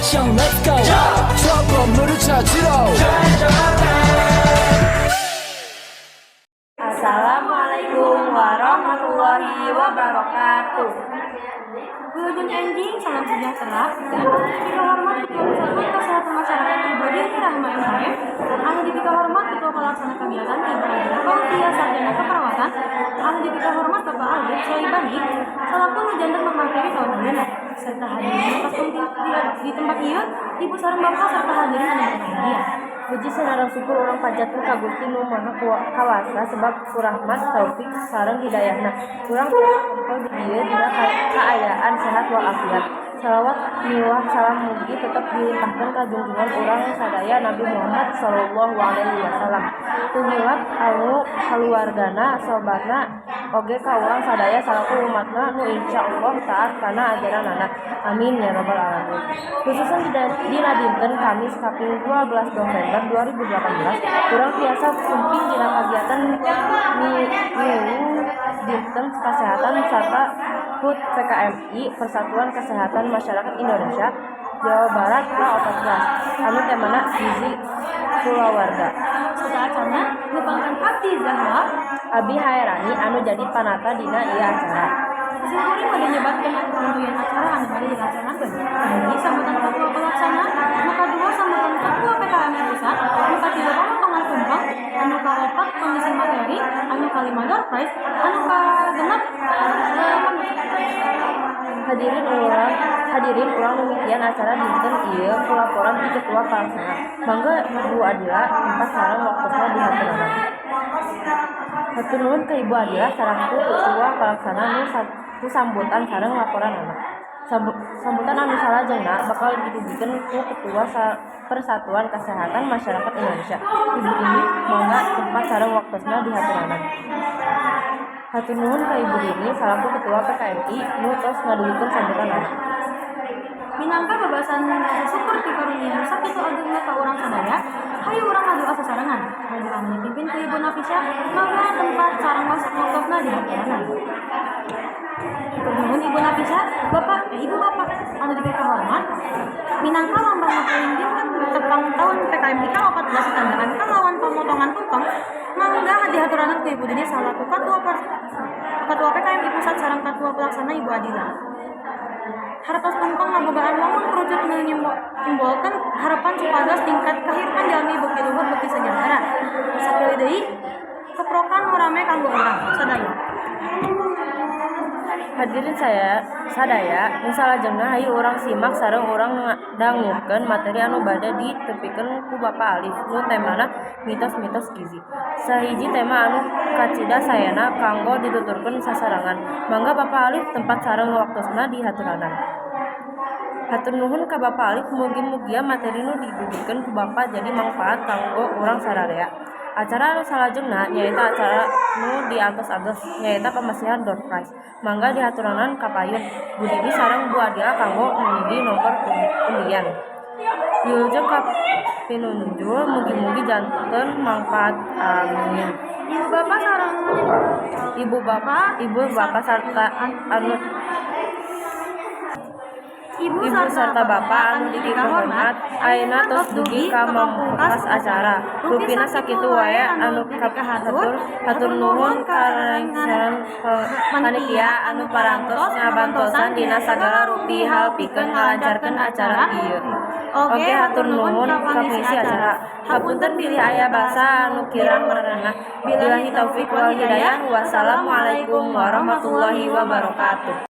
액션 let's go 저 건물을 찾으러 Assalamualaikum warahmatullahi wabarakatuh. Wilujeng anjing, salam sejahtera. Kita hormat Ketua Pusat Kesehatan Masyarakat Pribadi Rahma MHM. Ahli Dipika Hormat Ketua Pelaksana Kegiatan Ibu Adila Kautia Sarjana Keperawatan. Ahli Dipika Hormat Bapak Alif Soibani selaku Nujanda memateri tahun ini serta hadirin di tempat ieu Ibu sareng Bapak serta hadirin anu berbahagia. Puji sareng syukur urang panjatkeun ka Gusti Nu Maha Kawasa sebab kurahmat taufik sareng hidayahna. Urang kumpul di dieu dina kaayaan sehat walafiat. Salawat miwah salam mugi tetep dilimpahkeun ka junjungan urang sadaya Nabi Muhammad sallallahu alaihi wasallam. Tumiwat anu kaluargana, sobatna, oge ka urang sadaya salaku umatna nu insyaallah taat kana ajaranana. Amin ya rabbal alamin. Khususnya dina dinten Kamis kaping 12 November 2018, urang tiasa sumping dina kagiatan dinten kesehatan sarta HUT PKMI Persatuan Kesehatan Masyarakat Indonesia Jawa Barat ke-14 anu temana gizi kulawarga. Saacana ngepangkan abdi Zahra Abi Hairani anu jadi panata dina ieu acara. Singkuri pada nyebatkan penuntuyan acara anu bade dilaksanakeun. Ini sambutan ketua pelaksana, maka dua sambutan ketua PKMI pusat, maka tiga pemotongan tumpang, anu kaopat pengisi materi, anu kalima door prize, anu kagenep hadirin ulang mimitian acara dinten ieu pelaporan ti ketua pelaksana. Mangga Bu Adila tempat sareng waktuna dihateuran. Hatur nuhun ka Ibu Adila saraku ketua pelaksana nu sambutan sareng laporanana. Sambutan anu salajengna bakal ditugikeun ku Ketua Persatuan Kesehatan Masyarakat Indonesia. Ibu ini mangga tempat sareng waktuna dihateuran. Hatur nuhun ka Ibu Dini salaku Ketua PKMI nu tos ngadulikeun sambutanana. Minangka bebasan syukur ti karunia sakitu agengna ka urang sadaya, hayu urang ngadu asa sarengan. Anu anu dipimpin ku Ibu Nafisa, mangga tempat sareng waktuna dihateuran. Nuhun Ibu Nafisa, Ibu Bapak anu dipika hormat, minangka lambang paling dinten tepang tahun PKMI ka-14 tandaan kalawan pemotongan tumpeng, mangga dihaturanan ku Ibu Dini salaku Ketua PKMI Pusat sareng Ketua Pelaksana Ibu Adila. Hartos tumpeng ngabogaan wangun kerucut menyimbolkeun harapan supados tingkat kahirupan jalmi beuki luhur beuki sejahtera. Sakieu deui keprokan urame kanggo urang sadaya. Hadirin sadaya, nu salajengna hayu urang simak sareng urang dangukeun materi anu bade ditepikeun ku Bapak Alif nu temana mitos-mitos gizi. Sahiji tema anu kacida sayana kanggo dituturkeun sasarangan. Mangga Bapak Alif tempat sareng waktuna dihaturanan. Hatur nuhun ka Bapak Alif mugi-mugia materi nu didugikeun ku Bapak jadi manfaat kanggo urang sadaya. Acara anu salajengna nyaeta acara nu diantos-antos nyaeta pamasihan door prize. Mangga dihaturanan ka payun Bu Dini sareng Bu Adila kanggo ngundi nomor undian. Wilujeng ka pinunjul mugi-mugi janten manfaat amin. Ibu Bapak serta Ibu serta Bapak anu dipika hormat, ayeuna tos dugi ka mamungkas acara. Rupina sakitu wae anu hatur nuhun karengsan panitia anu parantos ngabantosan dina sagala rupi hal pikeun ngalancarkeun acara ieu. Oge hatur nuhun ka pengisi acara. Hapunten pilih aya basa anu kirang merenah. Billahi taufik wal hidayah. Wassalamualaikum warahmatullahi wabarakatuh.